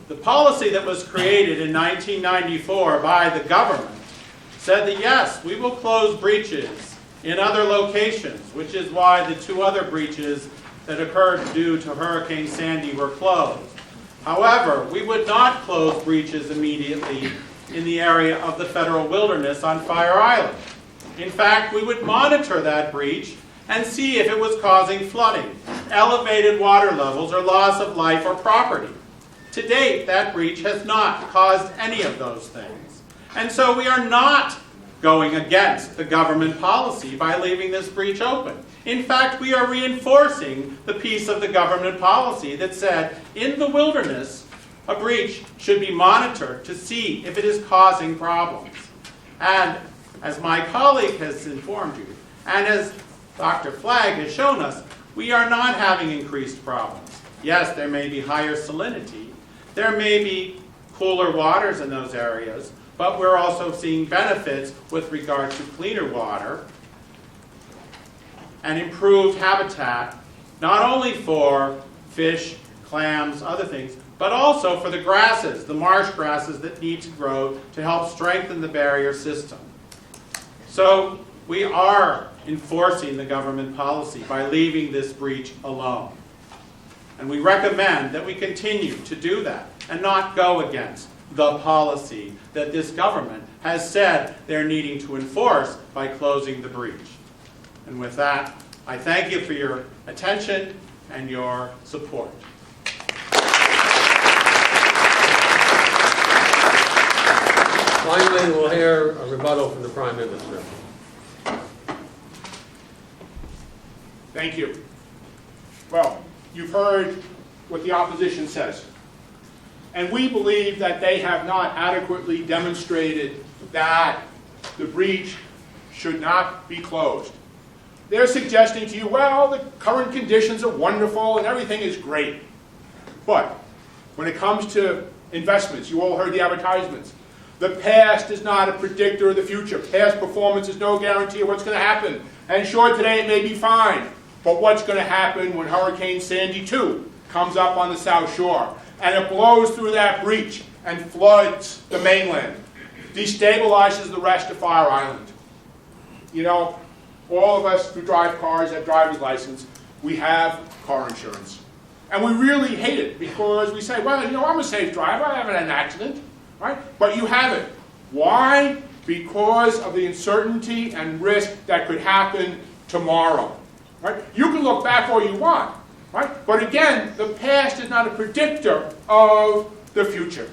The policy that was created in 1994 by the government said that yes, we will close breaches in other locations, which is why the 2 other breaches that occurred due to Hurricane Sandy were closed. However, we would not close breaches immediately in the area of the federal wilderness on Fire Island. In fact, we would monitor that breach and see if it was causing flooding, elevated water levels, or loss of life or property. To date, that breach has not caused any of those things. And so we are not going against the government policy by leaving this breach open. In fact, we are reinforcing the piece of the government policy that said, in the wilderness, a breach should be monitored to see if it is causing problems. And as my colleague has informed you, and as Dr. Flagg has shown us, we are not having increased problems. Yes, there may be higher salinity, there may be cooler waters in those areas, but we're also seeing benefits with regard to cleaner water and improved habitat, not only for fish, clams, other things, but also for the grasses, the marsh grasses that need to grow to help strengthen the barrier system. So we are enforcing the government policy by leaving this breach alone. And we recommend that we continue to do that and not go against the policy that this government has said they're needing to enforce by closing the breach. And with that, I thank you for your attention and your support. Finally, we'll hear a rebuttal from the Prime Minister. Thank you. Well, you've heard what the opposition says. And we believe that they have not adequately demonstrated that the breach should not be closed. They're suggesting to you, well, the current conditions are wonderful and everything is great. But when it comes to investments, you all heard the advertisements. The past is not a predictor of the future. Past performance is no guarantee of what's going to happen. And sure, today it may be fine. But what's going to happen when Hurricane Sandy 2 comes up on the South Shore and it blows through that breach and floods the mainland, destabilizes the rest of Fire Island? You know, all of us who drive cars, have driver's license, we have car insurance. And we really hate it because we say, well, you know, I'm a safe driver, I haven't had an accident, right? But you haven't. Why? Because of the uncertainty and risk that could happen tomorrow. Right? You can look back all you want, right? But again, the past is not a predictor of the future.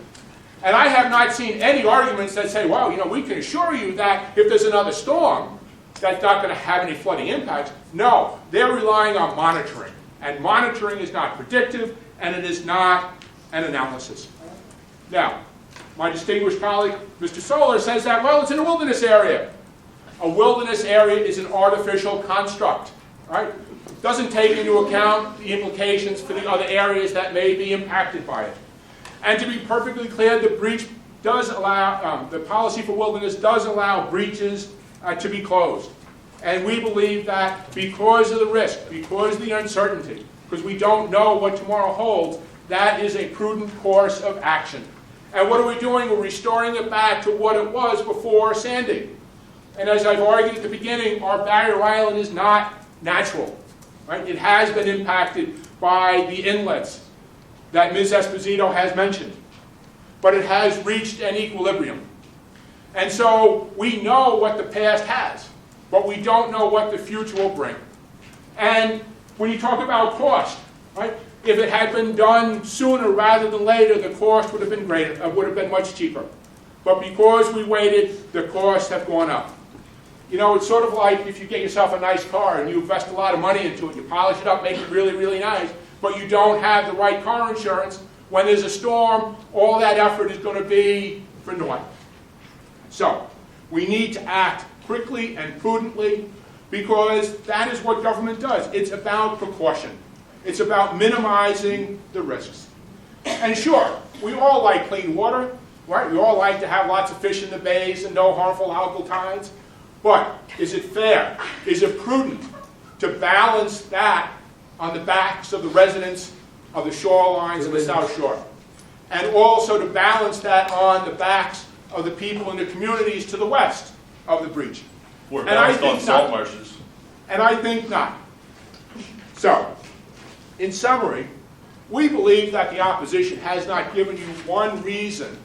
And I have not seen any arguments that say, well, you know, we can assure you that if there's another storm, that's not going to have any flooding impacts. No, they're relying on monitoring. And monitoring is not predictive, and it is not an analysis. Now, my distinguished colleague, Mr. Solar, says that, well, it's in a wilderness area. A wilderness area is an artificial construct. Right? Doesn't take into account the implications for the other areas that may be impacted by it. And to be perfectly clear, the breach does allow, the policy for wilderness does allow breaches to be closed. And we believe that because of the risk, because of the uncertainty, because we don't know what tomorrow holds, that is a prudent course of action. And what are we doing? We're restoring it back to what it was before Sandy. And as I've argued at the beginning, our barrier island is not natural, right? It has been impacted by the inlets that Ms. Esposito has mentioned, but it has reached an equilibrium. And so we know what the past has, but we don't know what the future will bring. And when you talk about cost, right? If it had been done sooner rather than later, the cost would have been greater, would have been much cheaper. But because we waited, the costs have gone up. You know, it's sort of like if you get yourself a nice car and you invest a lot of money into it, you polish it up, make it really, really nice, but you don't have the right car insurance. When there's a storm, all that effort is going to be for naught. So, we need to act quickly and prudently because that is what government does. It's about precaution. It's about minimizing the risks. And sure, we all like clean water, right? We all like to have lots of fish in the bays and no harmful algal tides. But is it fair? Is it prudent to balance that on the backs of the residents of the shorelines of the South Shore? and also to balance that on the backs of the people in the communities to the west of the breach. We're And I balanced on think salt not. marshes. And I think not. So, in summary, we believe that the opposition has not given you one reason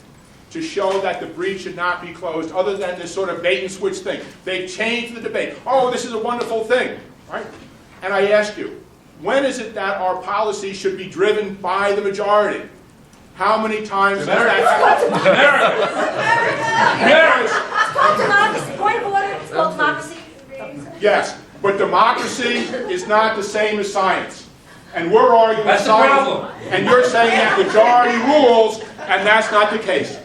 to show that the breach should not be closed other than this sort of bait and switch thing. They've changed the debate. Oh, this is a wonderful thing, right? And I ask you, when is it that our policy should be driven by the majority? How many times has that happened? Yes. It's called democracy. Point of order. It's called democracy. Yes, but democracy is not the same as science. And we're arguing That's the science, problem. and you're saying that majority rules, and that's not the case.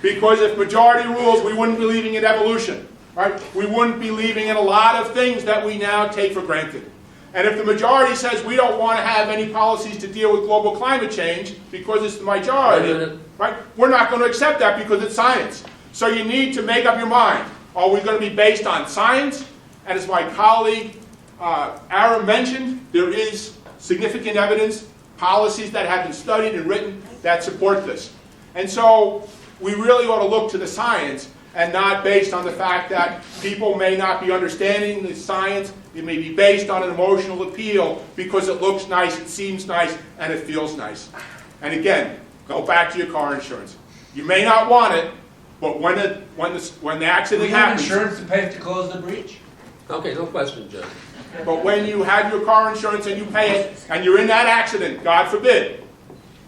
Because if majority rules, we wouldn't be believing in evolution, right? We wouldn't be believing in a lot of things that we now take for granted. And if the majority says we don't want to have any policies to deal with global climate change because it's the majority, right? We're not going to accept that because it's science. So you need to make up your mind. Are we going to be based on science? And as my colleague Aram mentioned, there is significant evidence, policies that have been studied and written that support this. And so we really ought to look to the science and not based on the fact that people may not be understanding the science. It may be based on an emotional appeal because it looks nice, it seems nice, and it feels nice. And again, go back to your car insurance. You may not want it, but when the Do accident we have happens, insurance to pay to close the breach? Okay, no question, Judge. but when you have your car insurance and you pay it, and you're in that accident, God forbid,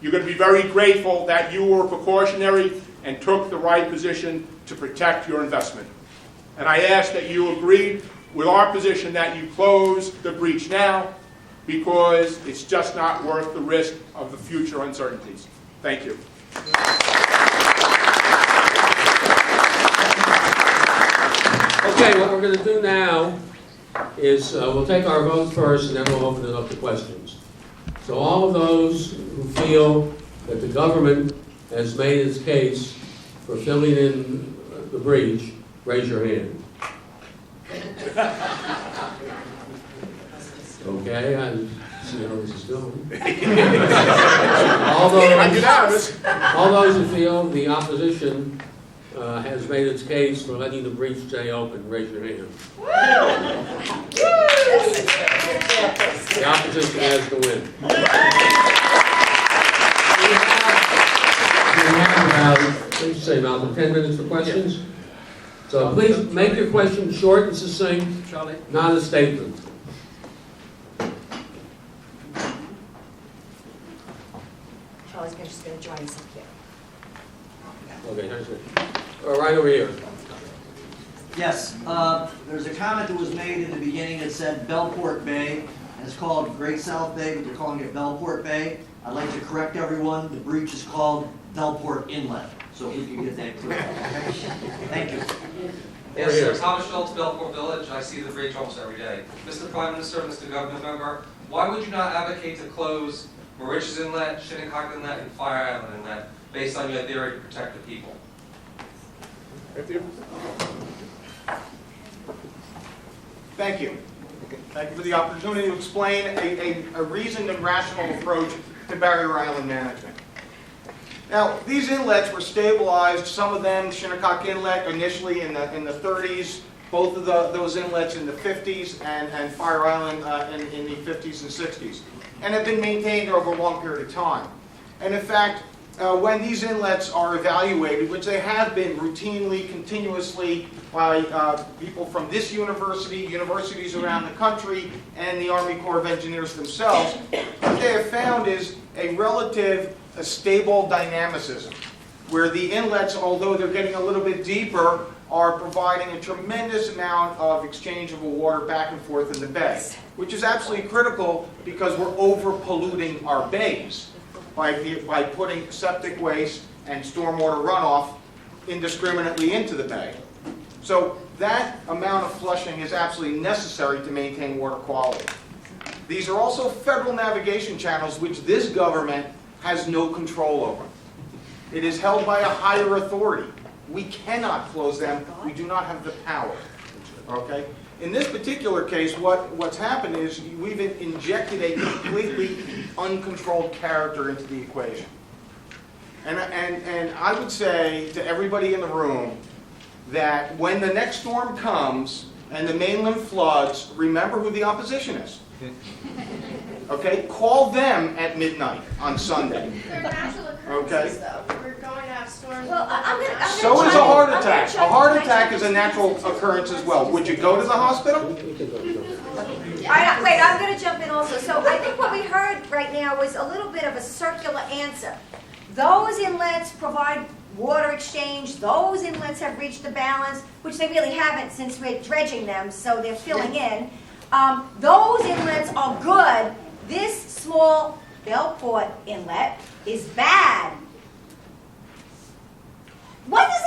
you're going to be very grateful that you were precautionary and took the right position to protect your investment. And I ask that you agree with our position that you close the breach now because it's just not worth the risk of the future uncertainties. Thank you. Okay, what we're going to do now is we'll take our vote first and then we'll open it up to questions. So all of those who feel that the government has made its case for filling in the breach, raise your hand. Okay, I see how this is going. All those who feel the opposition has made its case for letting the breach stay open, raise your hand. The opposition has to win. We have about, please say, Malcolm, 10 minutes for questions. So please make your question short and succinct, not a statement. Charlie's just going to join us up here. Okay, thanks. Right over here. Yes, there's a comment that was made in the beginning that said Bellport Bay, and it's called Great South Bay, but they're calling it Bellport Bay. I'd like to correct everyone, the breach is called Bellport Inlet, so if you can get that clear. Thank you. Yes, sir. Thomas Schultz, Bellport Village. I see the breach almost every day. Mr. Prime Minister, Mr. Government Member, why would you not advocate to close Mauritius Inlet, Shinnecock Inlet, and Fire Island Inlet based on your theory to protect the people? Thank you. Thank you for the opportunity to explain a reasoned and rational approach to barrier island management. Now, these inlets were stabilized, some of them, Shinnecock Inlet initially in the 30s, both of those inlets in the 50s, and Fire Island in the 50s and 60s, and have been maintained over a long period of time. And in fact, when these inlets are evaluated, which they have been routinely, continuously by people from this university, universities around the country, and the Army Corps of Engineers themselves, what they have found is a relative stable dynamicism, where the inlets, although they're getting a little bit deeper, are providing a tremendous amount of exchangeable water back and forth in the bay, which is absolutely critical because we're over-polluting our bays by putting septic waste and stormwater runoff indiscriminately into the bay. So that amount of flushing is absolutely necessary to maintain water quality. These are also federal navigation channels which this government has no control over. It is held by a higher authority. We cannot close them. We do not have the power. Okay? In this particular case, what's happened is we've injected a completely uncontrolled character into the equation. And And I would say to everybody in the room that when the next storm comes and the mainland floods, remember who the opposition is. Okay? Call them at midnight on Sunday. They're natural Okay. occurrences, though. We're going to have storms. Well, I'm gonna So try is to- a heart I'm gonna attack. try A to heart make attack sure is a natural occurrence as well. Would you go to the hospital? All right, wait, I'm gonna jump in also. So I think what we heard right now was a little bit of a circular answer. Those inlets provide water exchange, those inlets have reached the balance, which they really haven't since we're dredging them, so they're filling in. Those inlets are good. This small Bellport inlet is bad. What does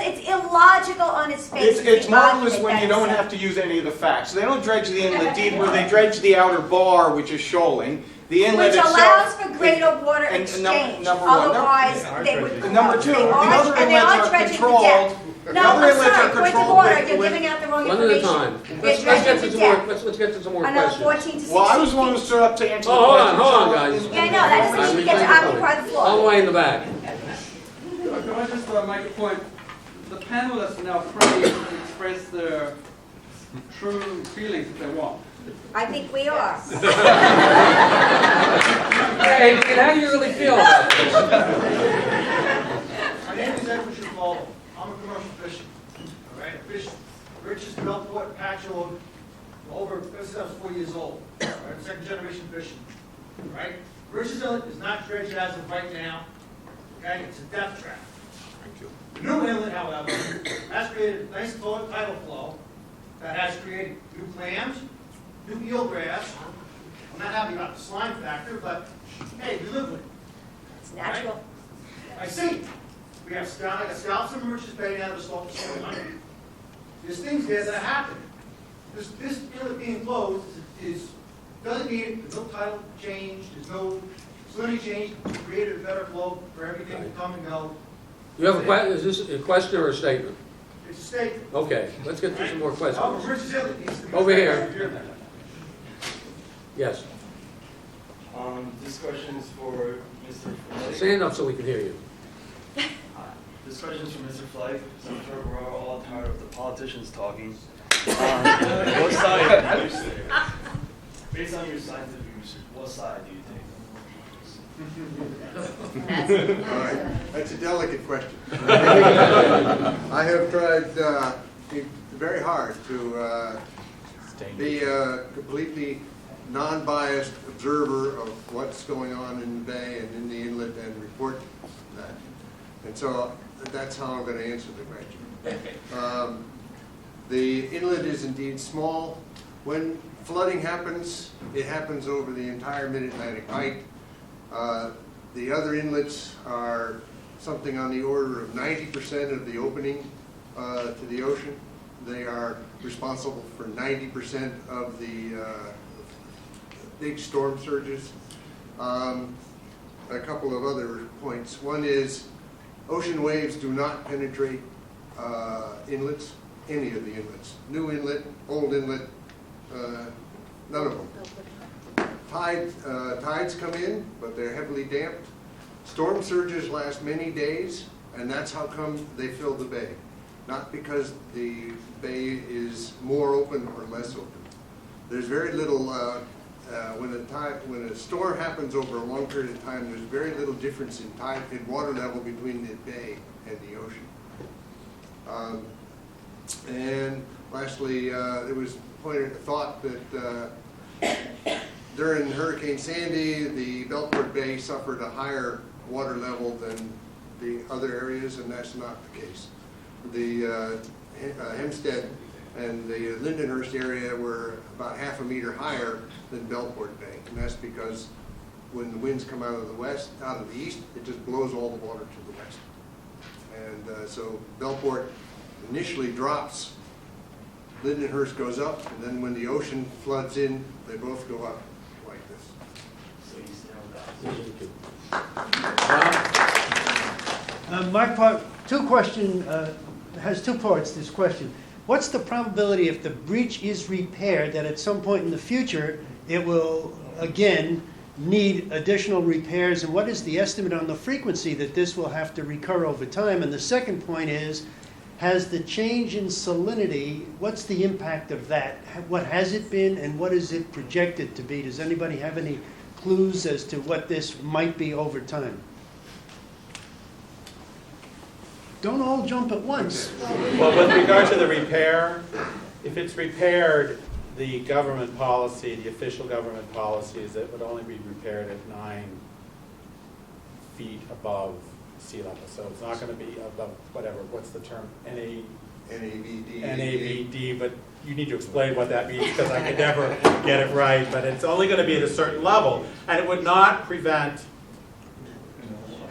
it's illogical on its face. It's to marvelous argue when that you don't it's have to use any of the facts. They don't dredge the inlet deeper, they dredge the outer bar, which is shoaling. The inlet Which itself. allows for greater water and exchange. number one. Otherwise, they would. Number two, they the are- other and they are inlets are dredging to controlled. death. The No, other I'm inlets sorry, are point of controlled order, with- you're with- giving out the wrong One at a information. time. They're Let's dredging get to to some more, death. let's get to some more Another questions. 14 to 16 Well, I was one who feet. stood up to answer the Oh, hold on, question. hold on, so- guys. Yeah, I know, that doesn't mean you get to occupy the All the floor. way in the back. Can I just make a point? The panelists are now free to express their true feelings if they want. I think we are. Hey, how do you really feel about this? My name is Edward Chivaldo. I'm a commercial fisher. All right, I fished Rich's Bellport Patchogue over, since I was 4 years old. All right, second generation fishing. All right, Rich's Inlet is not dredged as of right now. Okay, it's a death trap. The new inlet, however, has created a nice tidal flow that has created new clams, new eelgrass. I'm not happy about the slime factor, but hey, we live with it. It's natural. I see. We have scallops and roaches baiting out of the salt. There's things there that happen. This inlet being closed doesn't mean there's no tidal change, there's no salinity change. It's created a better flow for everything to come and go. You have a question, is this a question or a statement? It's a statement. Okay, let's get to some more questions. However, Rich's Inlet needs to be. Over here. Yes, This question is for Mr. Flake. stand up so we can hear you. This question is for Mr. Flake, because I'm sure we're all tired of the politicians talking. What side, based on your scientific research, what side do you take? All right, that's a delicate question. I have tried very hard to be a completely non-biased observer of what's going on in the bay and in the inlet and report that. And so that's how I'm going to answer the question. The inlet is indeed small. When flooding happens, it happens over the entire mid-Atlantic height. The other inlets are something on the order of 90% of the opening to the ocean. They are responsible for 90% of the big storm surges. A couple of other points. One is ocean waves do not penetrate inlets, any of the inlets. New inlet, old inlet, none of them. Tides come in, but they're heavily damped. Storm surges last many days, and that's how come they fill the bay. Not because the bay is more open or less open. There's very little, when a storm happens over a long period of time, there's very little difference in water level between the bay and the ocean. And lastly, there was thought that during Hurricane Sandy, the Bellport Bay suffered a higher water level than the other areas, and that's not the case. The Hempstead and the Lindenhurst area were about half a meter higher than Bellport Bay, and that's because when the winds come out of the west, out of the east, it just blows all the water to the west. And so Bellport initially drops, Lindenhurst goes up, and then when the ocean floods in, they both go up like this. So you stand with My part, has two parts, this question. What's the probability if the breach is repaired that at some point in the future, it will again need additional repairs, and what is the estimate on the frequency that this will have to recur over time? And the second point is, has the change in salinity, what's the impact of that? What has it been and what is it projected to be? Does anybody have any clues as to what this might be over time? Don't all jump at once. Well, with regard to the repair, if it's repaired, the government policy, the official government policy is that it would only be repaired at 9 feet above sea level. So it's not going to be above, whatever, what's the term? NAVD. NAVD, but you need to explain what that means because I could never get it right. But it's only going to be at a certain level, and it would not prevent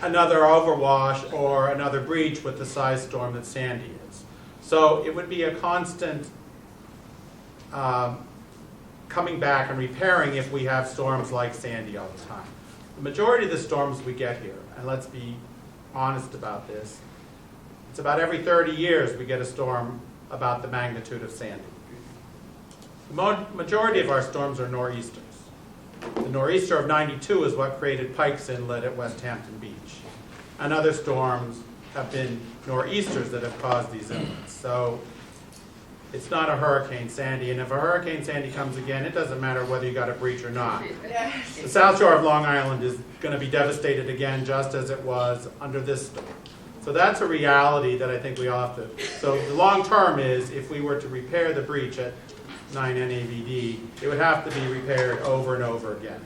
another overwash or another breach with the size storm that Sandy is. So it would be a constant coming back and repairing if we have storms like Sandy all the time. The majority of the storms we get here, and let's be honest about this, it's about every 30 years we get a storm about the magnitude of Sandy. The majority of our storms are nor'easters. The nor'easter of '92 is what created Pikes Inlet at West Hampton Beach. And other storms have been nor'easters that have caused these inlets. So it's not a Hurricane Sandy, and if a Hurricane Sandy comes again, it doesn't matter whether you got a breach or not. The South Shore of Long Island is going to be devastated again, just as it was under this storm. So that's a reality that I think we all have to. So the long term is, if we were to repair the breach at 9 NAVD, it would have to be repaired over and over again.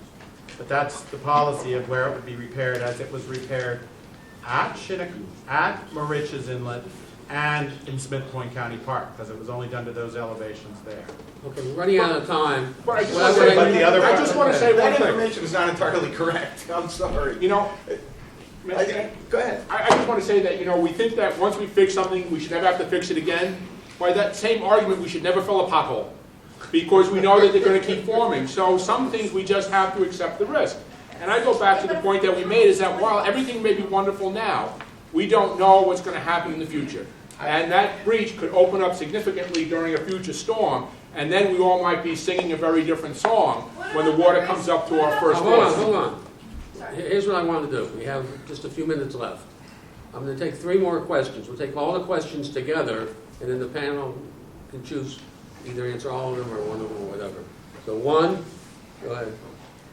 But that's the policy of where it would be repaired, as it was repaired at Moriches Inlet and in Smith Point County Park, because it was only done to those elevations there. Okay, we're running out of time. But I just Well, want to say, but the other I just want to say one That thing. information is not entirely correct. I'm sorry. You know, Go ahead. I just want to say that, you know, we think that once we fix something, we should never have to fix it again. By that same argument, we should never fill a pothole, because we know that they're going to keep forming. So some things we just have to accept the risk. And I go back to the point that we made, is that while everything may be wonderful now, we don't know what's going to happen in the future. And that breach could open up significantly during a future storm, and then we all might be singing a very different song when the water comes up to our first Hold on, floor. hold on. Here's what I want to do. We have just a few minutes left. I'm going to take 3 more questions. We'll take all the questions together, and then the panel can choose, either answer all of them or one of them or whatever. So 1, go ahead.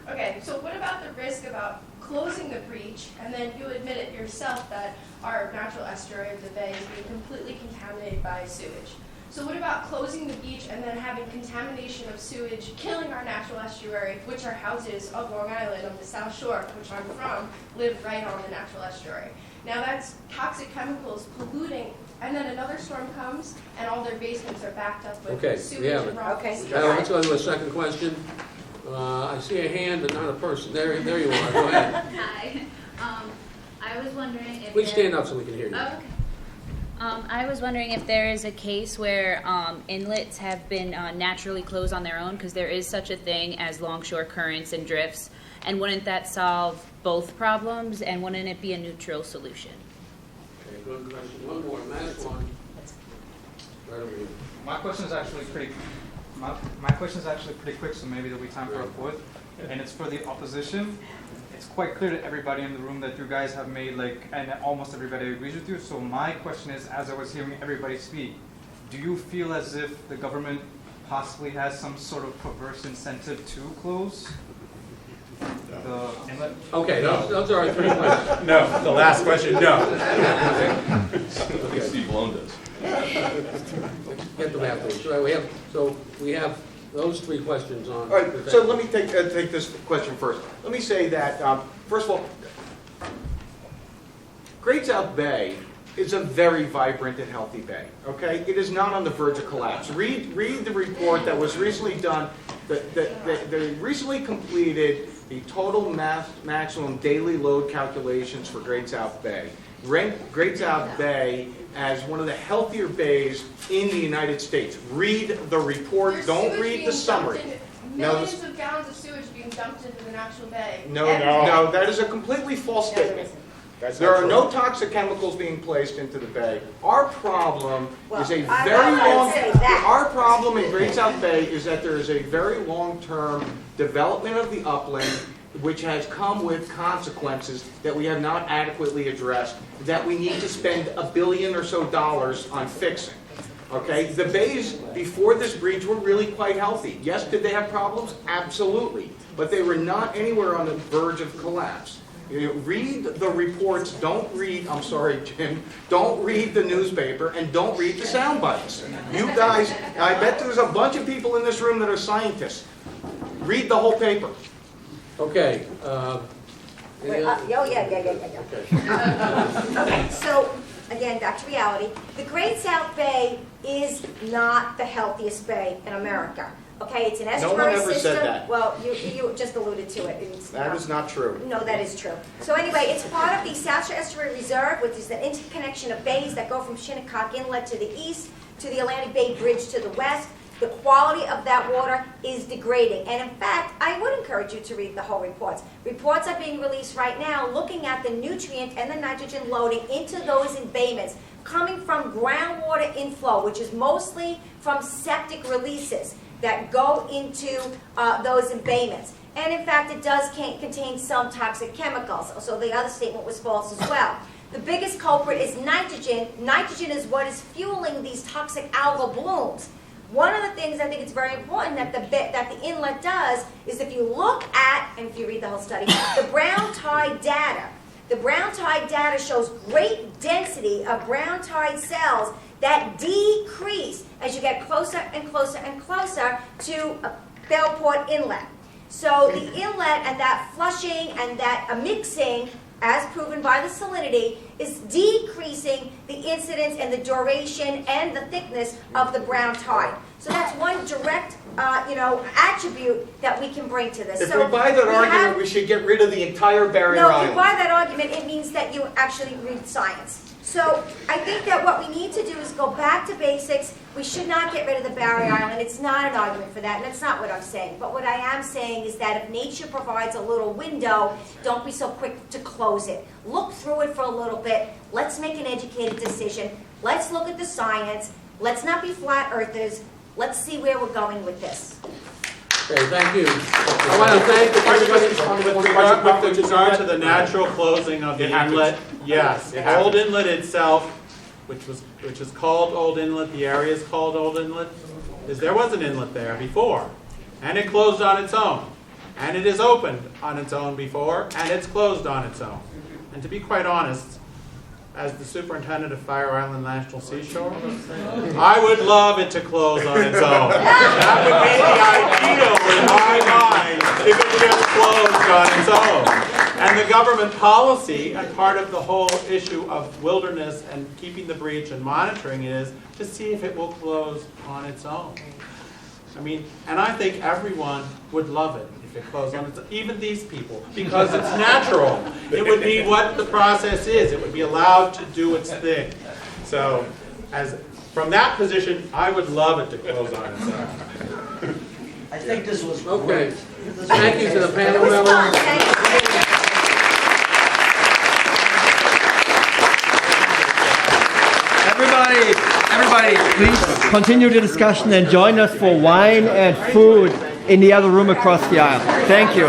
Okay, so what about the risk about closing the breach, and then you admit it yourself that our natural estuary of the bay is being completely contaminated by sewage? So what about closing the beach and then having contamination of sewage, killing our natural estuary, which are houses of Long Island, of the South Shore, which I'm from, live right on the natural estuary. Now that's toxic chemicals polluting, and then another storm comes and all their basements are backed up with Okay, sewage we have and it. raw Okay. waste. Let's go to a second question. I see a hand, but not a person. There you are. Go ahead. Hi. I was wondering if Please there- stand up so we can hear you. Oh, okay. I was wondering if there is a case where inlets have been naturally closed on their own, because there is such a thing as longshore currents and drifts, and wouldn't that solve both problems, and wouldn't it be a neutral solution? Okay, good question. One more, last one. Right over here. My question is actually pretty quick, so maybe there'll be time for a fourth. And it's for the opposition. It's quite clear to everybody in the room that you guys have made, and almost everybody agrees with you. So my question is, as I was hearing everybody speak, do you feel as if the government possibly has some sort of perverse incentive to close the inlet? Okay, those are our 3 questions. No, the last question, no. Okay. Steve Malone does. Get them afterwards. So we have those 3 questions on. All right, so let me take this question first. Let me say that, first of all, Great South Bay is a very vibrant and healthy bay, okay? It is not on the verge of collapse. Read the report that was recently done, they recently completed the total maximum daily load calculations for Great South Bay. Ranked Great South Bay as one of the healthier bays in the United States. Read the report, There's don't sewage read being the summary. dumped in- No, Millions of gallons of sewage being dumped into the natural bay. No, Every- that is a completely false No, there statement. isn't. There are no toxic chemicals being placed into the bay. Our problem is a I very wouldn't long. say that. Our problem in Great South Bay is that there is a very long-term development of the upland which has come with consequences that we have not adequately addressed, that we need to spend $1 billion or so on fixing. Okay, the bays before this breach were really quite healthy. Yes, did they have problems? Absolutely. But they were not anywhere on the verge of collapse. You read the reports, don't read, I'm sorry, Jim, don't read the newspaper and don't read the sound bites. You guys, I bet there's a bunch of people in this room that are scientists. Read the whole paper. Okay. Wait, Okay, so, again, back to reality. The Great South Bay is not the healthiest bay in America. Okay, it's an estuary system. No one ever said that. Well, you just alluded to it. That is not true. No, that is true. So anyway, it's part of the South Shore Estuary Reserve, which is the interconnection of bays that go from Shinnecock Inlet to the east to the Atlantic Bay Bridge to the west. The quality of that water is degrading. And in fact, I would encourage you to read the whole reports. Reports are being released right now looking at the nutrient and the nitrogen loading into those embayments coming from groundwater inflow, which is mostly from septic releases that go into those embayments. And in fact, it does contain some toxic chemicals. So the other statement was false as well. The biggest culprit is nitrogen. Nitrogen is what is fueling these toxic algal blooms. One of the things I think it's very important that the inlet does is if you look at, and if you read the whole study, the brown tide data. The brown tide data shows great density of brown tide cells that decrease as you get closer and closer and closer to Bellport Inlet. So the inlet and that flushing and that mixing, as proven by the salinity, is decreasing the incidence and the duration and the thickness of the brown tide. So that's one direct, attribute that we can bring to this. If so we buy that argument, we should get rid of the entire barrier No, island. if you buy that argument, it means that you actually read science. So I think that what we need to do is go back to basics. We should not get rid of the barrier island. It's not an argument for that, and that's not what I'm saying. But what I am saying is that if nature provides a little window, don't be so quick to close it. Look through it for a little bit. Let's make an educated decision. Let's look at the science. Let's not be flat earthers. Let's see where we're going with this. Okay, thank you. I want to thank everybody. With regard to the natural closing of the inlet, yes, Old Inlet itself, which is called Old Inlet, the area is called Old Inlet, there was an inlet there before, and it closed on its own, and it is opened on its own before, and it's closed on its own. And to be quite honest, as the superintendent of Fire Island National Seashore, I would love it to close on its own. That would be the ideal in my mind if it just closed on its own. And the government policy, and part of the whole issue of wilderness and keeping the breach and monitoring is to see if it will close on its own. I mean, and I think everyone would love it if it closed on its own, even these people, because it's natural. It would be what the process is. It would be allowed to do its thing. So, from that position, I would love it to close on its own. I think this was Okay. great. Thank you to the panel members. Everybody, please continue the discussion and join us for wine and food in the other room across the aisle. Thank you.